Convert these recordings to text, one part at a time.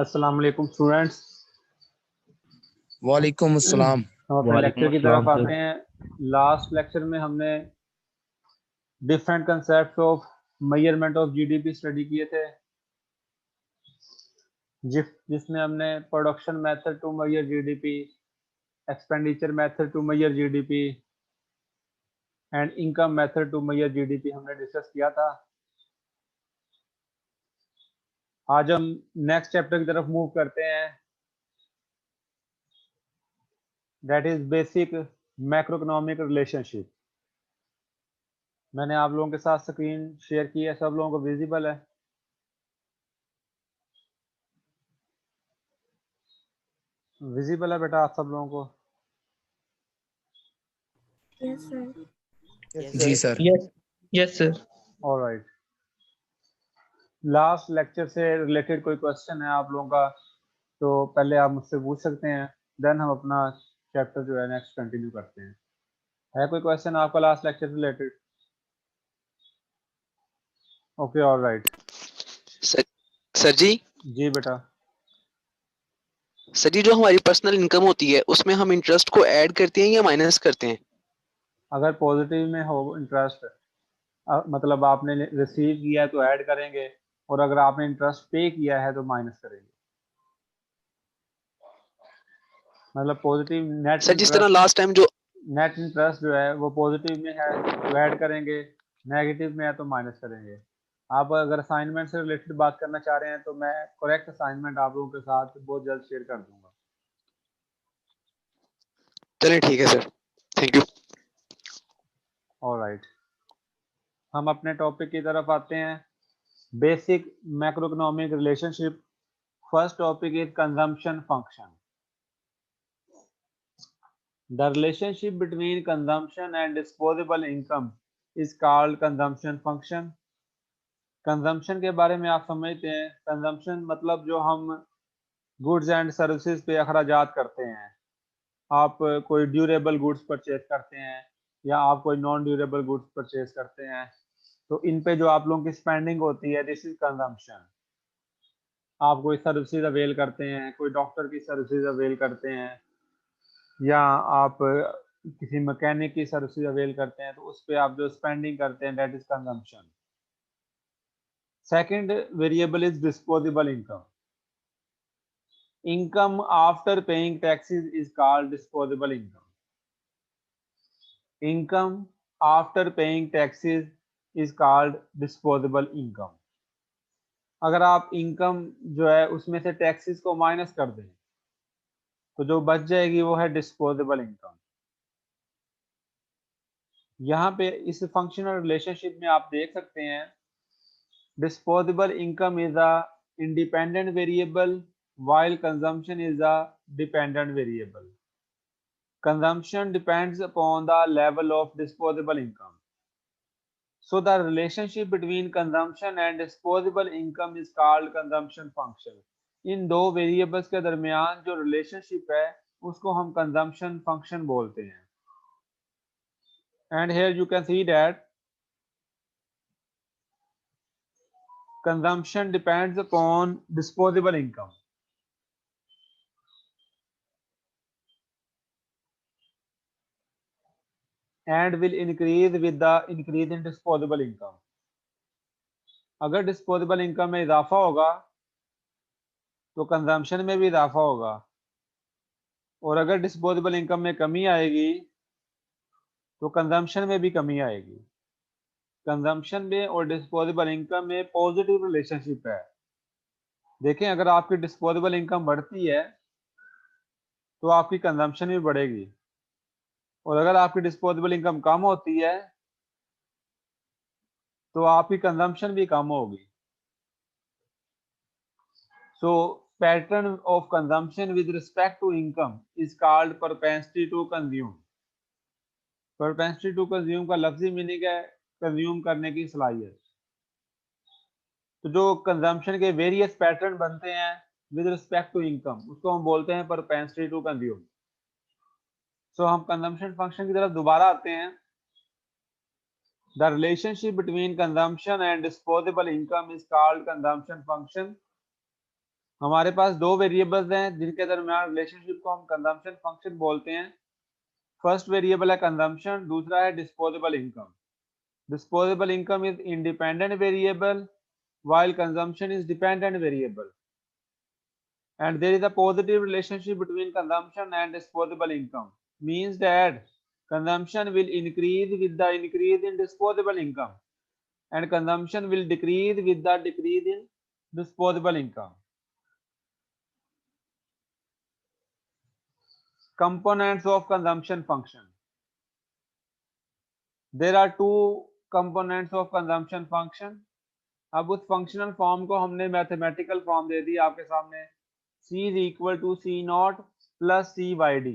अस्सलाम वालेकुम स्टूडेंट्स। वालेकुम अस्सलाम। हम अपने वालेकुम लेक्चर की तरफ अस्सलाम आते हैं। लास्ट लेक्चर में हमने different concept of measurement of GDP study किए थे, जिसमें हमने production method to measure GDP, expenditure method to measure GDP and income method to measure GDP हमने डिस्कस किया था। आज हम नेक्स्ट चैप्टर की तरफ मूव करते हैं, that is basic macro economic relationship. मैंने आप लोगों के साथ स्क्रीन शेयर की है, सब लोगों को विजिबल है? विजिबल है बेटा आप सब लोगों को? Yes, sir. जी sir. Yes sir. Alright, last lecture से रिलेटेड कोई क्वेश्चन है आप लोगों का तो पहले आप मुझसे पूछ सकते हैं, देन हम अपना चैप्टर जो है नेक्स्ट कंटिन्यू करते हैं। है कोई क्वेश्चन आपका लास्ट लेक्चर से रिलेटेड? Okay, alright. सर जी बेटा, सर जी, जो हमारी पर्सनल इनकम होती है उसमें हम इंटरेस्ट को ऐड करते हैं या माइनस करते हैं? अगर पॉजिटिव में हो इंटरेस्ट, मतलब आपने रिसीव किया है तो ऐड करेंगे, और अगर आपने इंटरेस्ट पे किया है तो माइनस करेंगे। मतलब पॉजिटिव नेट सर जिस तरह लास्ट टाइम जो जो है वो पॉजिटिव में है तो ऐड करेंगे, नेगेटिव में है तो माइनस करेंगे। आप अगर असाइनमेंट से रिलेटेड बात करना चाह रहे हैं तो मैं करेक्ट असाइनमेंट आप लोगों के साथ बहुत जल्द शेयर कर दूंगा। चलिए ठीक है सर, थैंक यू। ऑलराइट, हम अपने टॉपिक की तरफ आते हैं, basic macro economic relationship. First topic is consumption function. The relationship between consumption and disposable income is called consumption function. Consumption के बारे में आप समझते हैं, कंजम्पशन मतलब जो हम गुड्स एंड सर्विसेज पे अखराजात करते हैं। आप कोई ड्यूरेबल गुड्स परचेज करते हैं या आप कोई नॉन ड्यूरेबल गुड्स परचेज करते हैं, तो इन पे जो आप लोगों की स्पेंडिंग होती है, दिस इज कंजम्पशन। आप कोई सर्विसेज अवेल करते हैं, कोई डॉक्टर की सर्विसेज अवेल करते हैं, या आप किसी मैकेनिक की सर्विसेज अवेल करते हैं, तो उस पे आप जो स्पेंडिंग करते हैं, that is consumption. Second variable is disposable income. Income after paying taxes is called disposable income. Income after paying taxes is called disposable income. अगर आप इनकम जो है उसमें से टैक्सेस को माइनस कर दें तो जो बच जाएगी वो है डिस्पोजेबल इनकम। यहाँ पे इस फंक्शनल रिलेशनशिप में आप देख सकते हैं, disposable income is a independent variable while consumption is a dependent variable. Consumption depends upon the level of disposable income. So the relationship between consumption and disposable income is called consumption function. इन दो variables के दरमियान जो relationship है उसको हम consumption function बोलते हैं। And here you can see that consumption depends upon disposable income. And will increase with the increase in disposable income. अगर डिस्पोजेबल इनकम में इजाफा होगा तो कंजम्पशन में भी इजाफा होगा, और अगर डिस्पोजेबल इनकम में कमी आएगी तो कंजम्पशन में भी कमी आएगी। कंजम्पशन में और डिस्पोजेबल इनकम में पॉजिटिव रिलेशनशिप है। देखें, अगर आपकी डिस्पोजेबल इनकम बढ़ती है तो आपकी कंजम्पशन भी बढ़ेगी, और अगर आपकी डिस्पोजेबल इनकम कम होती है तो आपकी कंजम्पशन भी कम होगी। So pattern of consumption with respect to income is called propensity to consume. Propensity to consume का लफ्जी मीनिंग है कंज्यूम करने की सलाहियत। तो जो कंजम्पशन के वेरियस पैटर्न बनते हैं विद रिस्पेक्ट टू इनकम, उसको हम बोलते हैं propensity to consume। सो हम कंजम्पशन फंक्शन की तरफ दोबारा आते हैं। The relationship between consumption and disposable income is called consumption function. हमारे पास दो वेरिएबल्स हैं जिनके दरमियान रिलेशनशिप को हम कंजम्पशन फंक्शन बोलते हैं। फर्स्ट वेरिएबल है कंजम्पशन, दूसरा है disposable income. Disposable income is independent variable while consumption is dependent variable, and there is a positive relationship between consumption and disposable income, means that consumption will increase with the increase in disposable income and consumption will decrease with the decrease in disposable income. Components of consumption function. There are two components of consumption function. अब उस functional form को हमने mathematical form दे दी आपके सामने, C is equal to C naught plus C by D.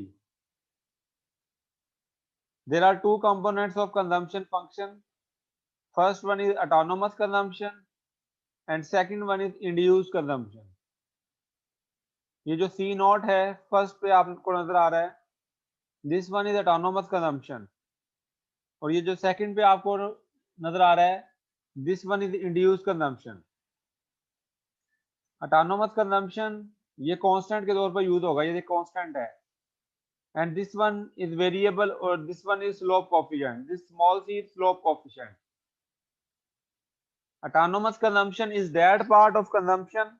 There are two components of consumption function. First one is autonomous consumption and second one is induced consumption. ये जो C naught है first पे आपको नजर आ रहा है, this one is autonomous consumption, और ये जो सेकंड पे आपको नजर आ रहा है, this one is induced consumption. Autonomous consumption ये कांस्टेंट के तौर पर यूज होगा, ये कांस्टेंट है, and this one is variable or this one is slope coefficient. This small c is slope coefficient. Autonomous consumption is that part of consumption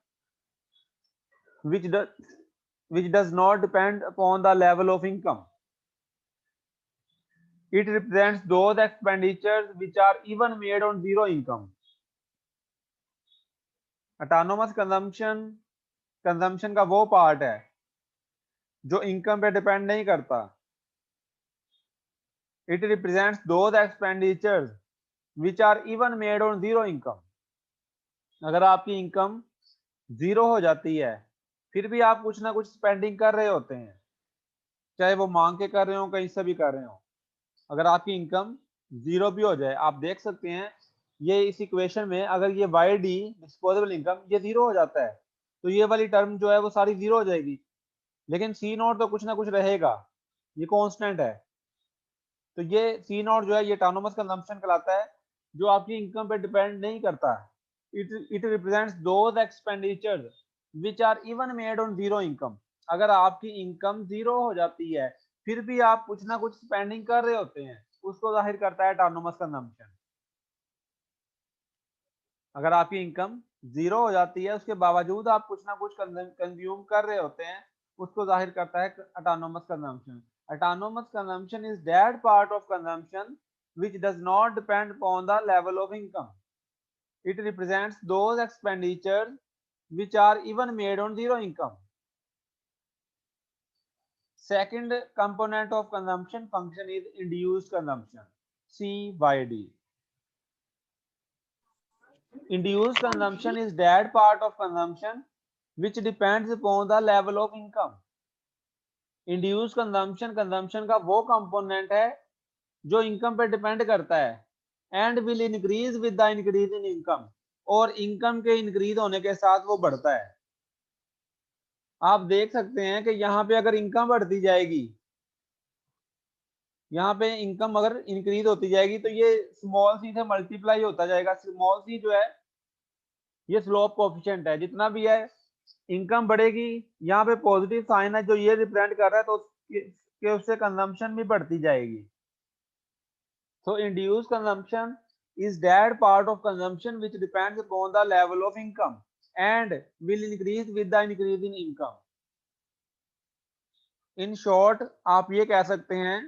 which does not depend upon the level of income. It represents those expenditures which are even made on zero income. Autonomous consumption का वो part है जो income पे depend नहीं करता. It represents those expenditures which are even made on zero income. अगर आपकी income zero हो जाती है फिर भी आप कुछ ना कुछ स्पेंडिंग कर रहे होते हैं, चाहे वो मांग के कर रहे हो, कहीं से भी कर रहे हो. अगर आपकी इनकम जीरो भी हो जाए, आप देख सकते हैं ये इस इक्वेशन में अगर ये वाई डी डिस्पोजेबल इनकम ये जीरो हो जाता है तो ये वाली टर्म जो है वो सारी जीरो हो जाएगी, लेकिन सी नॉट तो कुछ ना कुछ रहेगा, ये कांस्टेंट है. तो ये सी नॉट जो है ये ऑटोनोमस कंजम्पशन कहलाता है जो आपकी इनकम पे डिपेंड नहीं करता. It represents those expenditures which are even made on zero income. अगर आपकी इनकम जीरो हो जाती है फिर भी आप कुछ ना कुछ स्पेंडिंग कर रहे होते हैं, उसको जाहिर करता है ऑटोनोमस कंजम्पशन. अगर आपकी इनकम जीरो हो जाती है उसके बावजूद आप कुछ ना कुछ कंज्यूम कर रहे होते हैं, उसको जाहिर करता है autonomous consumption. Autonomous consumption is that part of consumption which does not depend upon the level of income. It represents those expenditures which are even made on zero income. Second component of consumption function is induced consumption, C by D. Induced consumption is that part of consumption which depends upon the level of income. Induce consumption का वो component है जो income पे depend करता है, and will increase with the increase in income, और income के increase होने के साथ वो बढ़ता है. आप देख सकते हैं कि यहाँ पे अगर इनकम बढ़ती जाएगी, यहाँ पे इनकम अगर इंक्रीज होती जाएगी तो ये स्मॉल सी से मल्टीप्लाई होता जाएगा. स्मॉल सी जो है ये स्लोप कोएफिशिएंट है, जितना भी है इनकम बढ़ेगी, यहाँ पे पॉजिटिव साइन है जो ये रिप्रेजेंट कर रहा है, तो कि उससे कंजम्पशन भी बढ़ती जाएगी. So induced consumption is that part of consumption which depends upon the level of income and will increase with the increase in income. In short, आप ये कह सकते हैं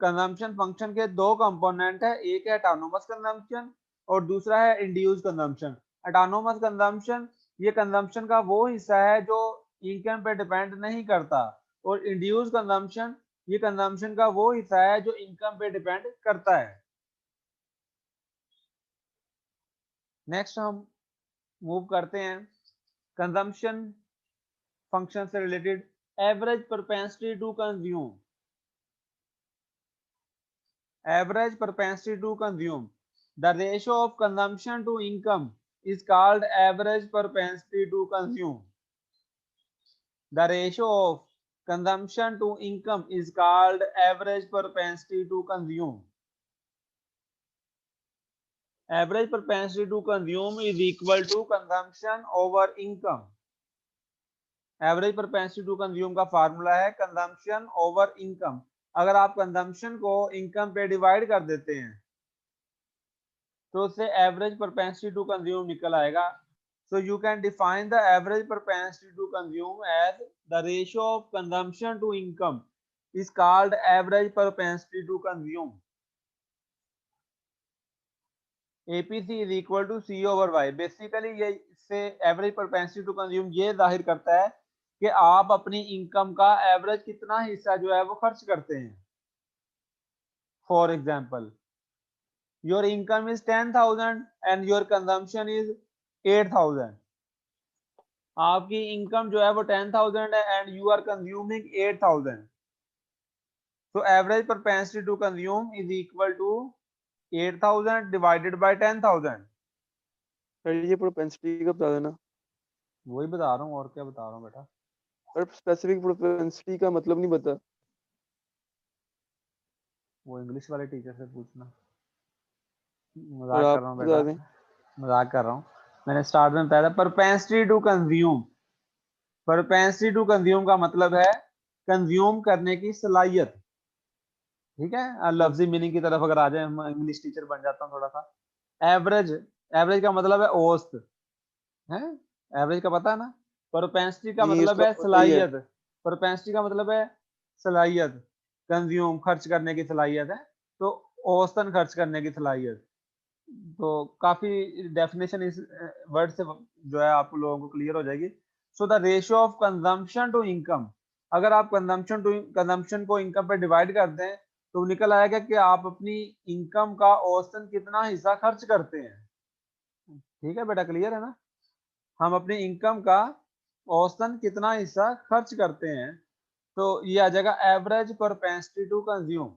कंजम्पशन फंक्शन के दो कंपोनेंट है, एक है ऑटोनोमस कंजम्पशन और दूसरा है इंड्यूस्ड कंजम्पशन. ऑटोनोमस कंजम्पशन ये कंजम्पशन का वो हिस्सा है जो इनकम पे डिपेंड नहीं करता, और इंड्यूस्ड कंजम्पशन ये कंजम्पशन का वो हिस्सा है जो इनकम पे डिपेंड करता है. नेक्स्ट हम मूव करते हैं कंजम्पशन फंक्शन से related average propensity to consume. Average propensity to consume, the ratio of consumption to income is called average propensity to consume. The ratio of consumption to income is called average propensity to consume. Average propensity to consume is equal to consumption over income. Average propensity to consume का formula है consumption over income. अगर आप consumption को income पे divide कर देते हैं तो उससे एवरेज प्रोपेंसिटी टू कंज्यूम निकल आएगा। So you can define the average propensity to consume as the ratio of consumption to income is called average propensity to consume. APC is equal to C over Y. Basically ये इससे average propensity to consume ये जाहिर करता है कि आप अपनी income का एवरेज कितना हिस्सा जो है वो खर्च करते हैं। For example, your income is 10,000 and your consumption is 8,000. आपकी इनकम जो है वो 10,000 है and you are consuming 8,000। So average propensity to consume is equal to 8,000 divided by 10,000। Sir ये प्रोपेंसिटी का बता देना। वही बता रहा हूँ, और क्या बता रहा हूँ बेटा। पर स्पेसिफिक प्रोपेंसिटी का मतलब नहीं बता। वो इंग्लिश वाले टीचर से पूछना। और मजाक आप कर रहा हूँ बता बेटा, दें। मजाक कर रहा हूँ। मैंने स्टार्ट में बताया था propensity to consume. Propensity to consume का मतलब है कंज्यूम करने की सलाहियत। ठीक है, लफ्जी मीनिंग की तरफ अगर आ जाए, हम इंग्लिश टीचर बन जाता हूँ थोड़ा सा। एवरेज, एवरेज का मतलब है औसत है। एवरेज का पता है ना। प्रोपेंसिटी का जी मतलब इसका है पता ही है। सलाहियत। प्रोपेंसिटी का मतलब है सलाहियत, कंज्यूम खर्च करने की सलाहियत है, तो औसतन खर्च करने की सलाहियत। तो काफी डेफिनेशन इस वर्ड से जो है आप लोगों को क्लियर हो जाएगी। So the ratio of consumption to income, अगर आप कंजम्पशन को इनकम पे डिवाइड कर दें तो निकल आएगा कि आप अपनी इनकम का औसतन कितना हिस्सा खर्च करते हैं। ठीक है बेटा, क्लियर है ना। हम अपनी इनकम का औसतन कितना हिस्सा खर्च करते हैं, तो ये आ जाएगा average propensity to consume.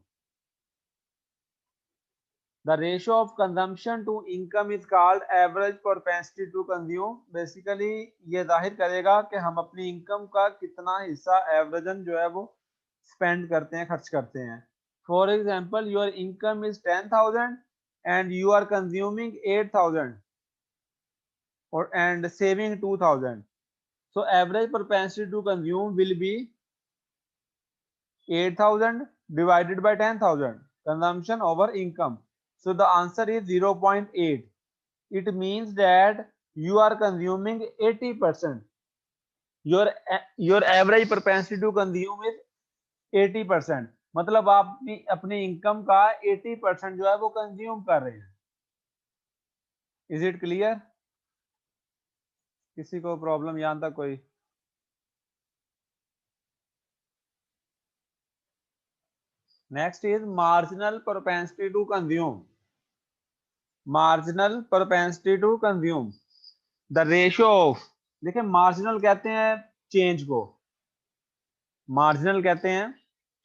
The ratio of consumption to income is called average propensity to consume. Basically ये जाहिर करेगा कि हम अपनी इनकम का कितना हिस्सा एवरेजन जो है वो स्पेंड करते हैं, खर्च करते हैं। For example, your income is 10,000 and you are consuming 8,000 or and saving 2,000. So average propensity to consume will be 8,000 divided by 10,000 consumption over income. So the answer is 0.8. It means that you are consuming 80%. Your average propensity to consume is 80%. मतलब आप अपनी income का 80% जो है वो consume कर रहे हैं। Is it clear? किसी को प्रॉब्लम यहां तक कोई? Next is marginal propensity to consume. Marginal propensity to consume the ratio of, देखिए मार्जिनल कहते हैं चेंज को, मार्जिनल कहते हैं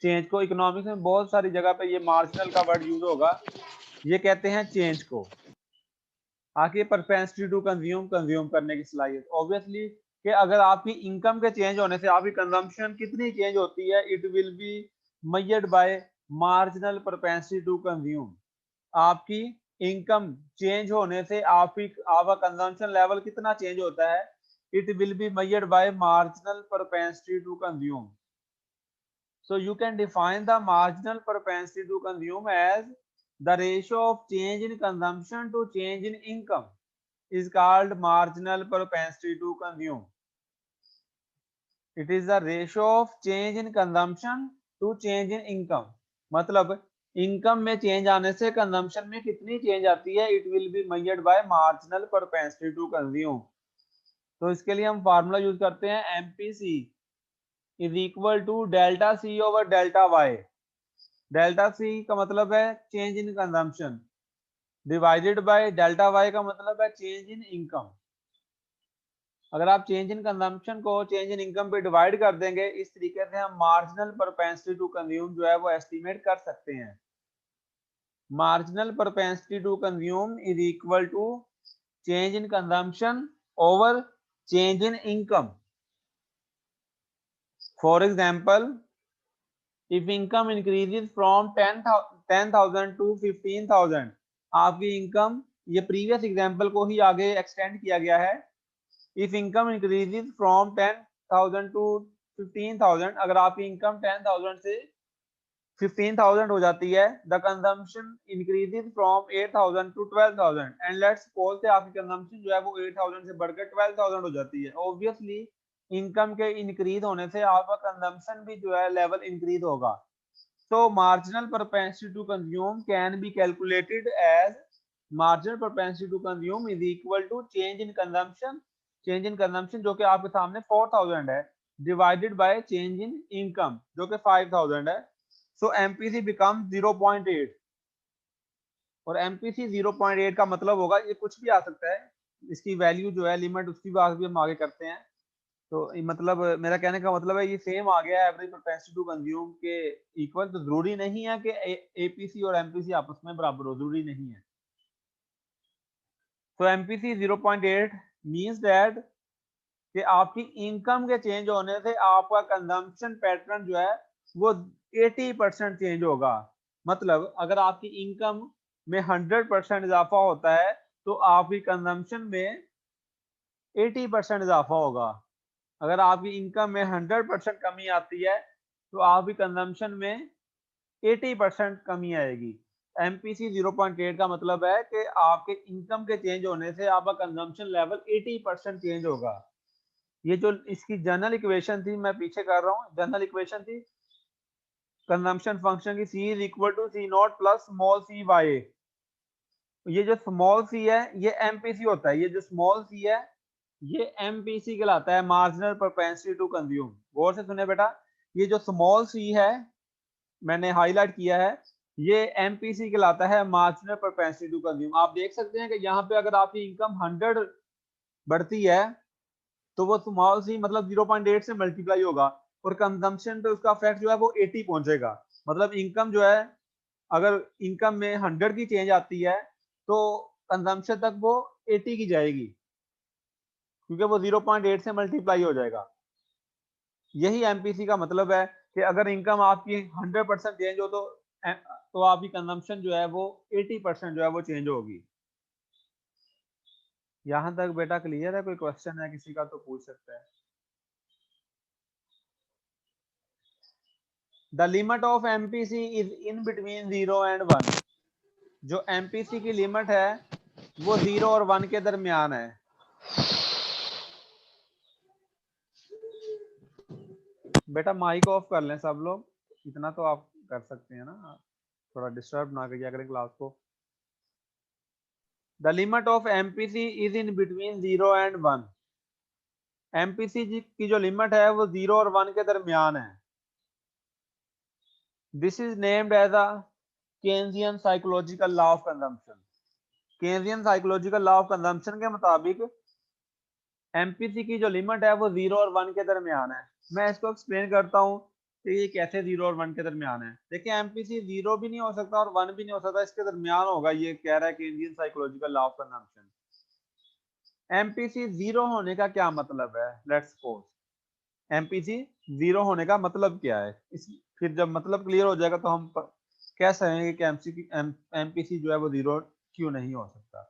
चेंज को। इकोनॉमिक्स में बहुत सारी जगह पे ये मार्जिनल का वर्ड यूज होगा। ये कहते हैं चेंज को। आगे प्रोपेंसिटी टू कंज्यूम, कंज्यूम करने की सलाहियत। ऑब्वियसली कि अगर आपकी इनकम के चेंज होने से आपकी कंजम्पशन कितनी चेंज होती है, it will be measured by marginal propensity to consume. आपकी इनकम चेंज होने से आपका कंजम्पशन लेवल कितना चेंज होता है, it will be measured by marginal propensity to consume. So you can define the marginal propensity to consume as the ratio of change in consumption to change in income is called marginal propensity to consume. It is the ratio of change in consumption to change in income. मतलब income में change आने से consumption में कितनी change आती है, it will be measured by marginal propensity to consume. तो इसके लिए हम फार्मूला यूज करते हैं MPC is equal to delta C over delta Y. Delta C का मतलब है change in consumption divided by delta Y का मतलब है चेंज इन इनकम। अगर आप चेंज इन कंजम्पशन को चेंज इन इनकम पे डिवाइड कर देंगे, इस तरीके से हम मार्जिनल प्रोपेंसिटी टू कंज्यूम जो है वो एस्टिमेट कर सकते हैं। Marginal propensity to consume is equal to change in consumption over change in income. For example, if income increases from 10,000 to 15,000, आपकी इनकम, ये प्रीवियस एग्जांपल को ही आगे एक्सटेंड किया गया है। If income increases from 10,000 to 15,000, अगर आपकी इनकम 10,000 से 15,000 हो जाती है, the consumption increases from 8,000 to 12,000 and let's suppose से आपकी कंजम्पशन जो है वो 8,000 से बढ़कर 12,000 हो जाती है। ऑब्वियसली इनकम के इंक्रीज होने से आपका कंजम्पशन भी जो है लेवल इंक्रीज होगा। So marginal propensity to consume can be calculated as marginal propensity to consume is equal to change in consumption, change in consumption जो कि आपके सामने 4,000 है, divided by change in income जो कि 5,000 है। So MPC becomes 0.8 और MPC 0.8 का मतलब होगा, ये कुछ भी आ सकता है, इसकी वैल्यू जो है लिमिट उसकी बात भी हम आगे करते हैं। तो मतलब मेरा कहने का मतलब है ये सेम आ गया एवरेज प्रोपेंसिटी टू कंज्यूम के इक्वल, तो जरूरी नहीं है कि एपीसी और एमपीसी आपस में बराबर हो, जरूरी नहीं है। तो एमपीसी 0.8 मींस दैट कि आपकी इनकम के चेंज होने से आपका कंजम्पशन पैटर्न जो है वो 80% चेंज होगा। मतलब अगर आपकी इनकम में 100% इजाफा होता है तो आपकी कंजम्पशन में 80% इजाफा होगा। अगर आपकी इनकम में 100% कमी आती है तो आपकी कंजम्पशन में 80% कमी आएगी। एमपीसी 0.8 का मतलब है कि आपके इनकम के चेंज होने से आपका कंजम्पशन लेवल 80% चेंज होगा। ये जो इसकी जनरल इक्वेशन थी, मैं पीछे कर रहा हूँ, जनरल इक्वेशन थी कंजम्पशन फंक्शन की C is equal to C not plus small C Y. ये जो स्मॉल सी है ये एमपीसी होता है, ये जो स्मॉल सी है ये एमपीसी कहलाता है, मार्जिनल प्रोपेंसिटी टू कंज्यूम। गौर से सुने बेटा, ये जो स्मॉल सी है मैंने हाईलाइट किया है, ये एमपीसी कहलाता है, मार्जिनल प्रोपेंसिटी टू कंज्यूम। आप देख सकते हैं कि यहाँ पे अगर आपकी इनकम 100 बढ़ती है तो वो स्मॉल सी मतलब 0.8 से मल्टीप्लाई होगा और कंजम्पशन पे उसका इफेक्ट जो है वो 80 पहुंचेगा। मतलब इनकम जो है, अगर इनकम में 100 की चेंज आती है तो कंजम्पशन तक वो 80 की जाएगी क्योंकि वो 0.8 से मल्टीप्लाई हो जाएगा। यही एमपीसी का मतलब है कि अगर इनकम आपकी 100% चेंज हो तो आपकी कंजम्पशन जो है वो 80% जो है वो चेंज होगी। यहां तक बेटा क्लियर है? कोई क्वेश्चन है किसी का तो पूछ सकता है। The limit of MPC is in between 0 and 1। जो एमपीसी की लिमिट है वो 0 और 1 के दरमियान है। बेटा माइक ऑफ कर लें सब लोग, इतना तो आप कर सकते हैं ना, थोड़ा डिस्टर्ब ना किया करें क्लास को। The limit of MPC is in between 0 and 1। MPC की जो लिमिट है वो 0 और 1 के दरमियान है। This is named as a Keynesian psychological law of consumption. Keynesian psychological law of consumption के मुताबिक एमपीसी की जो लिमिट है वो 0 और 1 के दरमियान है। मैं इसको एक्सप्लेन करता हूँ कि ये कैसे 0 और 1 के दरमियान है। देखिए एमपीसी 0 भी नहीं हो सकता और 1 भी नहीं हो सकता, इसके दरमियान होगा, ये कह रहा है Keynesian psychological law of consumption. MPC 0 होने का क्या मतलब है? लेट्स सपोज एमपीसी 0 होने का मतलब क्या है, इस फिर जब मतलब क्लियर हो जाएगा तो हम कह सकेंगे कि एमपीसी जो है वो 0 क्यों नहीं हो सकता।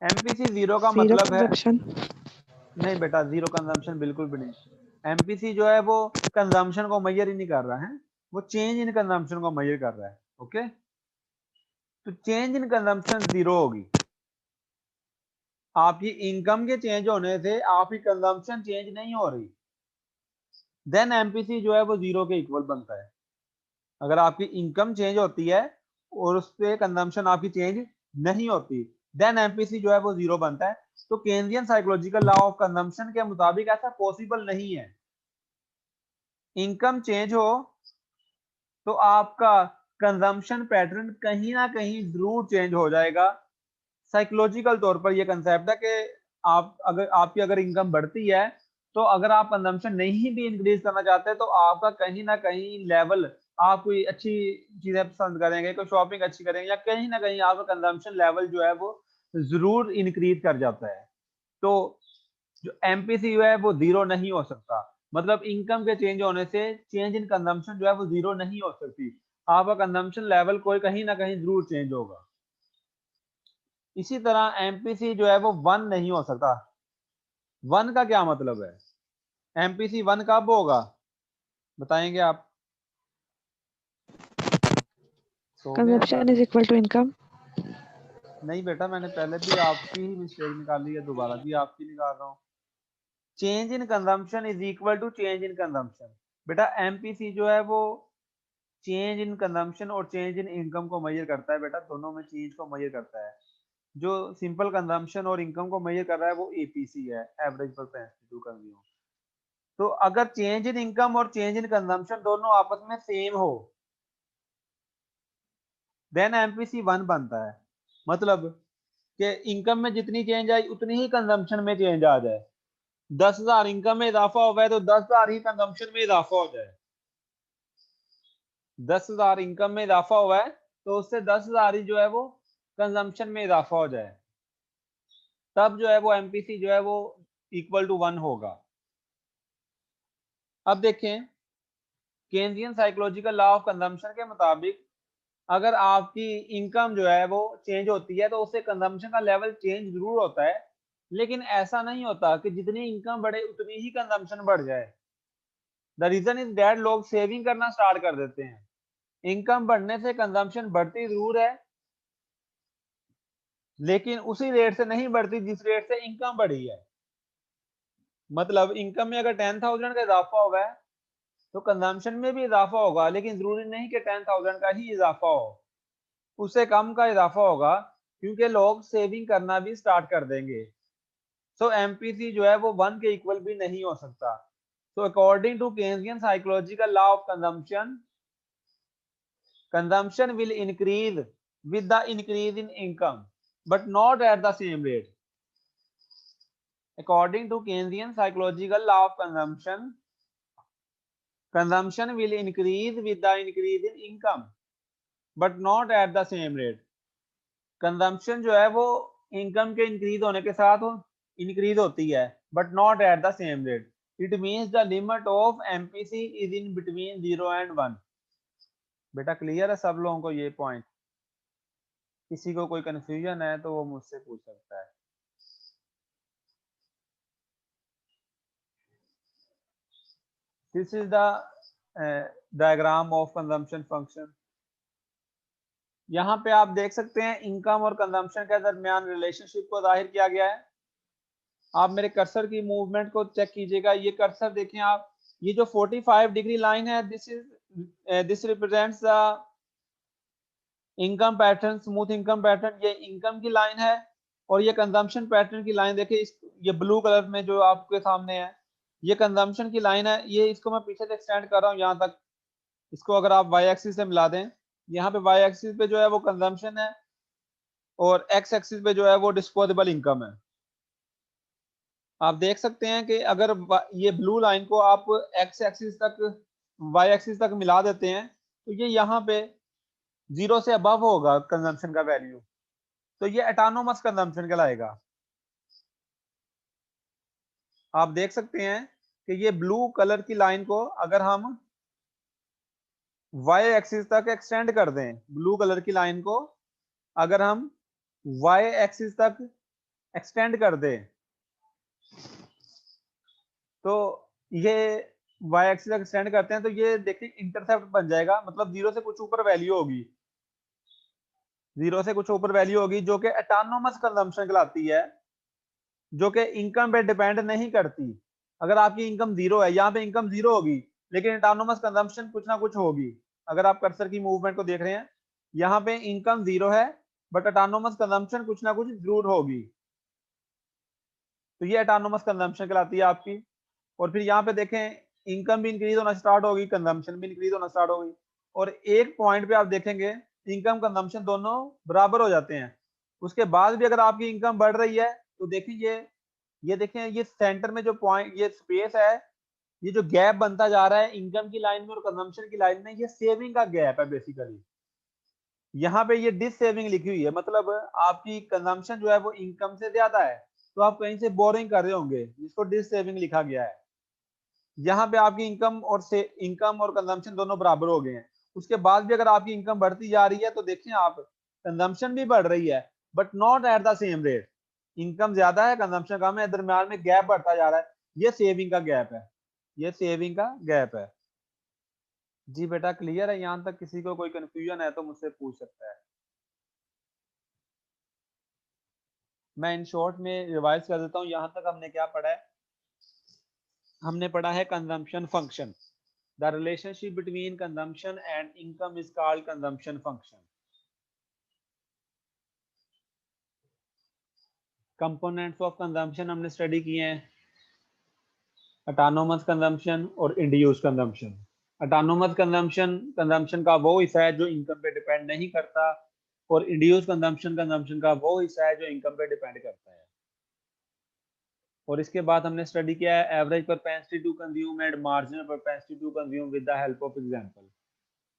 एमपीसी 0 का मतलब है, नहीं बेटा जीरो कंजम्पशन बिल्कुल भी नहीं। एमपीसी जो है वो कंजम्पशन को मेजर ही नहीं कर रहा है, वो चेंज इन कंजम्पशन को मेजर कर रहा है। ओके, तो चेंज इन कंजम्पशन 0 होगी। आपकी इनकम के चेंज होने से आपकी कंजम्पशन चेंज नहीं हो रही, देन एमपीसी जो है वो 0 के इक्वल बनता है। अगर आपकी इनकम चेंज होती है और उस पर कंजम्पशन आपकी चेंज नहीं होती, देन एमपीसी जो है वो 0 बनता है। तो Keynesian psychological law of consumption के मुताबिक ऐसा पॉसिबल नहीं है। इनकम चेंज हो तो आपका कंजम्पशन पैटर्न कहीं ना कहीं जरूर चेंज हो जाएगा। साइकोलॉजिकल तौर पर यह कंसेप्ट है कि आपकी अगर इनकम बढ़ती है तो अगर आप कंजम्पशन नहीं भी इंक्रीज करना चाहते तो आपका कहीं ना कहीं लेवल, आप कोई अच्छी चीजें पसंद करेंगे, कोई शॉपिंग अच्छी करेंगे, या कहीं ना कहीं आपका कंजम्पशन लेवल जो है वो जरूर इंक्रीज कर जाता है। तो जो एमपीसी है वो 0 नहीं हो सकता। मतलब इनकम के चेंज होने से चेंज इन कंजम्पशन जो है वो 0 नहीं हो सकती, आपका कंजम्पशन लेवल कोई कहीं ना कहीं जरूर चेंज होगा। इसी तरह एमपीसी जो है वो 1 नहीं हो सकता। 1 का क्या मतलब है? MPC 1 कब होगा बताएंगे आप? सो गए consumption is equal to income. नहीं बेटा, मैंने पहले भी आपकी ही मिस्टेक निकाली है, दोबारा भी आपकी निकाल रहा हूँ। Change in consumption is equal to change in consumption. बेटा एमपीसी जो है वो चेंज इन कंजम्पशन और चेंज इन इनकम को मेजर करता है बेटा, दोनों में चेंज को मेजर करता है। जो सिंपल कंजम्पशन और इनकम को मेजर कर रहा है वो एपीसी है, एवरेज प्रोपेंसिटी टू कंज्यूम। तो अगर चेंज इन इनकम और चेंज इन कंजम्पशन दोनों आपस में सेम हो देन एमपीसी 1 बनता है। मतलब कि इनकम में जितनी चेंज आई उतनी ही कंजम्पशन में चेंज आ जाए। 10,000 इनकम में इजाफा हुआ है तो 10,000 ही कंजम्पशन में इजाफा हो जाए। 10,000 इनकम में इजाफा हुआ है तो उससे 10,000 ही जो है वो कंजम्पशन में इजाफा हो जाए, तब जो है वो एमपीसी जो है वो इक्वल टू 1 होगा। अब देखें केंद्रीय साइकोलॉजिकल लॉ ऑफ कंजम्पशन के मुताबिक अगर आपकी इनकम जो है वो चेंज होती है तो उससे कंजम्पशन का लेवल चेंज जरूर होता है, लेकिन ऐसा नहीं होता कि जितनी इनकम बढ़े उतनी ही कंजम्पशन बढ़ जाए। द रीजन इज दैट लोग सेविंग करना स्टार्ट कर देते हैं। इनकम बढ़ने से कंजम्पशन बढ़ती जरूर है लेकिन उसी रेट से नहीं बढ़ती जिस रेट से इनकम बढ़ी है। मतलब इनकम में अगर 10,000 का इजाफा हुआ है तो कंजम्पशन में भी इजाफा होगा, लेकिन जरूरी नहीं कि 10,000 का ही इजाफा हो, उससे कम का इजाफा होगा क्योंकि लोग सेविंग करना भी स्टार्ट कर देंगे। सो एमपीसी जो है वो 1 के इक्वल भी नहीं हो सकता। So according to Keynesian psychological law of consumption will increase with the increase in income but not at the same rate. According to Keynesian psychological law of consumption will increase with the increase in income, but not at the same rate. Consumption जो है वो income के increase होने के साथ increase होती है, but not at the same rate. It means the limit of MPC is in between 0 and 1. बेटा क्लियर है सब लोगों को ये पॉइंट? किसी को कोई कंफ्यूजन है तो वो मुझसे पूछ सकता है। This is the diagram of consumption function. यहाँ पे आप देख सकते हैं इनकम और कंजम्पशन के दरमियान रिलेशनशिप को जाहिर किया गया है। आप मेरे कर्सर की मूवमेंट को चेक कीजिएगा। ये कर्सर देखें आप, ये जो 45 डिग्री लाइन है this represents the income pattern, smooth income pattern. ये इनकम की लाइन है और ये कंजम्पशन पैटर्न की लाइन देखिए, ये ब्लू कलर में जो आपके सामने है ये कंजम्पशन की लाइन है। ये इसको मैं पीछे से एक्सटेंड कर रहा हूँ यहाँ तक। इसको अगर आप वाई एक्सिस से मिला दें, यहाँ पे वाई एक्सिस पे जो है वो कंजम्पशन है और एक्स एक्सिस पे जो है वो डिस्पोजेबल इनकम है। आप देख सकते हैं कि अगर ये ब्लू लाइन को आप एक्स एक्सिस तक, वाई एक्सिस तक मिला देते हैं तो ये यहाँ पे 0 से अबव होगा कंजम्पशन का वैल्यू, तो ये ऑटोनोमस कंजम्पशन कहलाएगा। आप देख सकते हैं कि ये ब्लू कलर की लाइन को अगर हम वाई एक्सिस तक एक्सटेंड कर दें, ब्लू कलर की लाइन को अगर हम वाई एक्सिस तक एक्सटेंड कर दें तो ये वाई एक्सिस तक एक्सटेंड करते हैं तो ये देखिए इंटरसेप्ट बन जाएगा। मतलब 0 से कुछ ऊपर वैल्यू होगी, 0 से कुछ ऊपर वैल्यू होगी जो कि ऑटोनोमस कंजम्पशन कहलाती है, जो कि इनकम पे डिपेंड नहीं करती। अगर आपकी इनकम 0 है, यहाँ पे इनकम 0 होगी लेकिन ऑटोनोमस कंजम्पशन कुछ ना कुछ होगी। अगर आप कर्सर की मूवमेंट को देख रहे हैं, यहाँ पे इनकम 0 है बट ऑटोनोमस कंजम्पशन कुछ ना कुछ जरूर होगी, तो ये ऑटोनोमस कंजम्पशन कहलाती है आपकी। और फिर यहाँ पे देखें इनकम भी इंक्रीज होना स्टार्ट होगी, कंजम्पशन भी इंक्रीज होना स्टार्ट होगी और एक पॉइंट पे आप देखेंगे इनकम कंजम्पशन दोनों बराबर हो जाते हैं। उसके बाद भी अगर आपकी इनकम बढ़ रही है तो देखिए ये देखें, ये सेंटर में जो पॉइंट, ये स्पेस है, ये जो गैप बनता जा रहा है इनकम की लाइन में और कंजम्पशन की लाइन में, ये सेविंग का गैप है बेसिकली। यहाँ पे ये डिस सेविंग लिखी हुई है, मतलब आपकी कंजम्पशन जो है वो इनकम से ज्यादा है तो आप कहीं से बोरिंग कर रहे होंगे, जिसको डिस सेविंग लिखा गया है। यहाँ पे आपकी इनकम और कंजम्पशन दोनों बराबर हो गए हैं। उसके बाद भी अगर आपकी इनकम बढ़ती जा रही है तो देखिए आप कंजम्पशन भी बढ़ रही है but not at the same rate. Income ज्यादा है, कंजम्पशन कम है, दरम्यान में गैप बढ़ता जा रहा है, ये सेविंग का गैप है। ये सेविंग का गैप है। जी बेटा क्लियर है? यहाँ तक किसी को कोई कंफ्यूजन है तो मुझसे पूछ सकता है। मैं इन शॉर्ट में रिवाइज कर देता हूँ। यहाँ तक हमने क्या पढ़ा है? हमने पढ़ा है consumption function. The relationship between consumption and income is called consumption function. Components of consumption हमने स्टडी किए हैं, ऑटोनोमस कंजम्पशन और इंड्यूस कंजम्पशन। ऑटोनोमस कंजम्पशन का वो हिस्सा है जो इनकम पे डिपेंड नहीं करता, और इंड्यूस कंजम्पशन का वो हिस्सा है जो इनकम पे डिपेंड करता है। और इसके बाद हमने स्टडी किया है average propensity to consume and marginal propensity to consume with the help of example.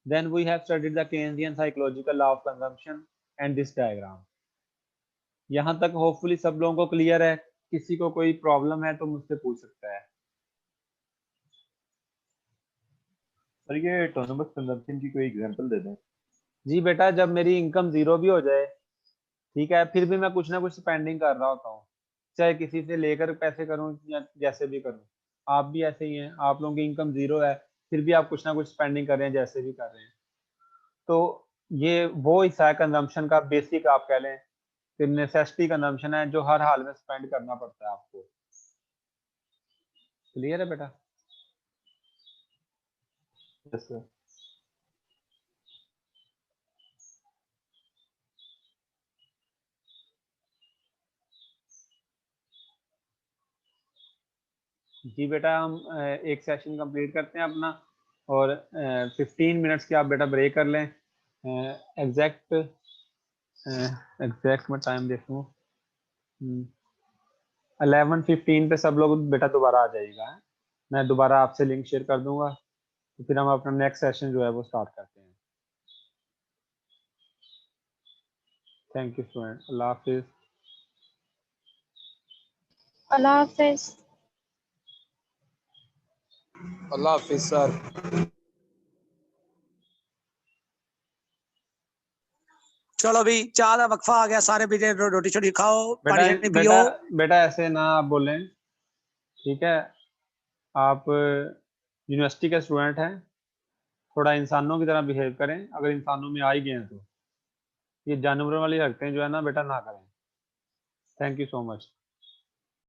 Then we have studied the Keynesian psychological law of consumption and this diagram. यहाँ तक होपफुली सब लोगों को क्लियर है। किसी को कोई प्रॉब्लम है तो मुझसे पूछ सकता है। सर ये ऑटोनोमस कंजम्पशन की कोई एग्जांपल दे दें। जी बेटा, जब मेरी इनकम जीरो भी हो जाए, ठीक है, फिर भी मैं कुछ ना कुछ स्पेंडिंग कर रहा होता हूँ, चाहे किसी से लेकर पैसे करूँ या जैसे भी करूँ। आप भी ऐसे ही हैं, आप लोगों की इनकम जीरो है, फिर भी आप कुछ ना कुछ स्पेंडिंग कर रहे हैं, जैसे भी कर रहे हैं। तो ये वो हिस्सा है कंजम्पशन का, बेसिक आप कह लें कि नेसेसिटी कंजम्पशन है, जो हर हाल में स्पेंड करना पड़ता है आपको। क्लियर है बेटा? Yes sir. जी बेटा, हम एक सेशन कंप्लीट करते हैं अपना, और 15 मिनट्स की आप बेटा ब्रेक कर लें। एग्जैक्ट मैं टाइम देखूँ, 11:15 पे सब लोग बेटा दोबारा आ जाइएगा। मैं दोबारा आपसे लिंक शेयर कर दूंगा, तो फिर हम अपना नेक्स्ट सेशन जो है वो स्टार्ट करते हैं। Thank you student, Allah Hafiz. Allah Hafiz. Allah Hafiz sir. चलो भी चाह का वक्फा आ गया, सारे भी रोटी छोटी खाओ, बेटा पानी शानी बेटा पियो। बेटा ऐसे ना आप बोलें, ठीक है? आप यूनिवर्सिटी के स्टूडेंट हैं, थोड़ा इंसानों की तरह बिहेव करें। अगर इंसानों में आ ही गए हैं तो ये जानवरों वाली हरकतें जो है ना बेटा ना करें। Thank you so much.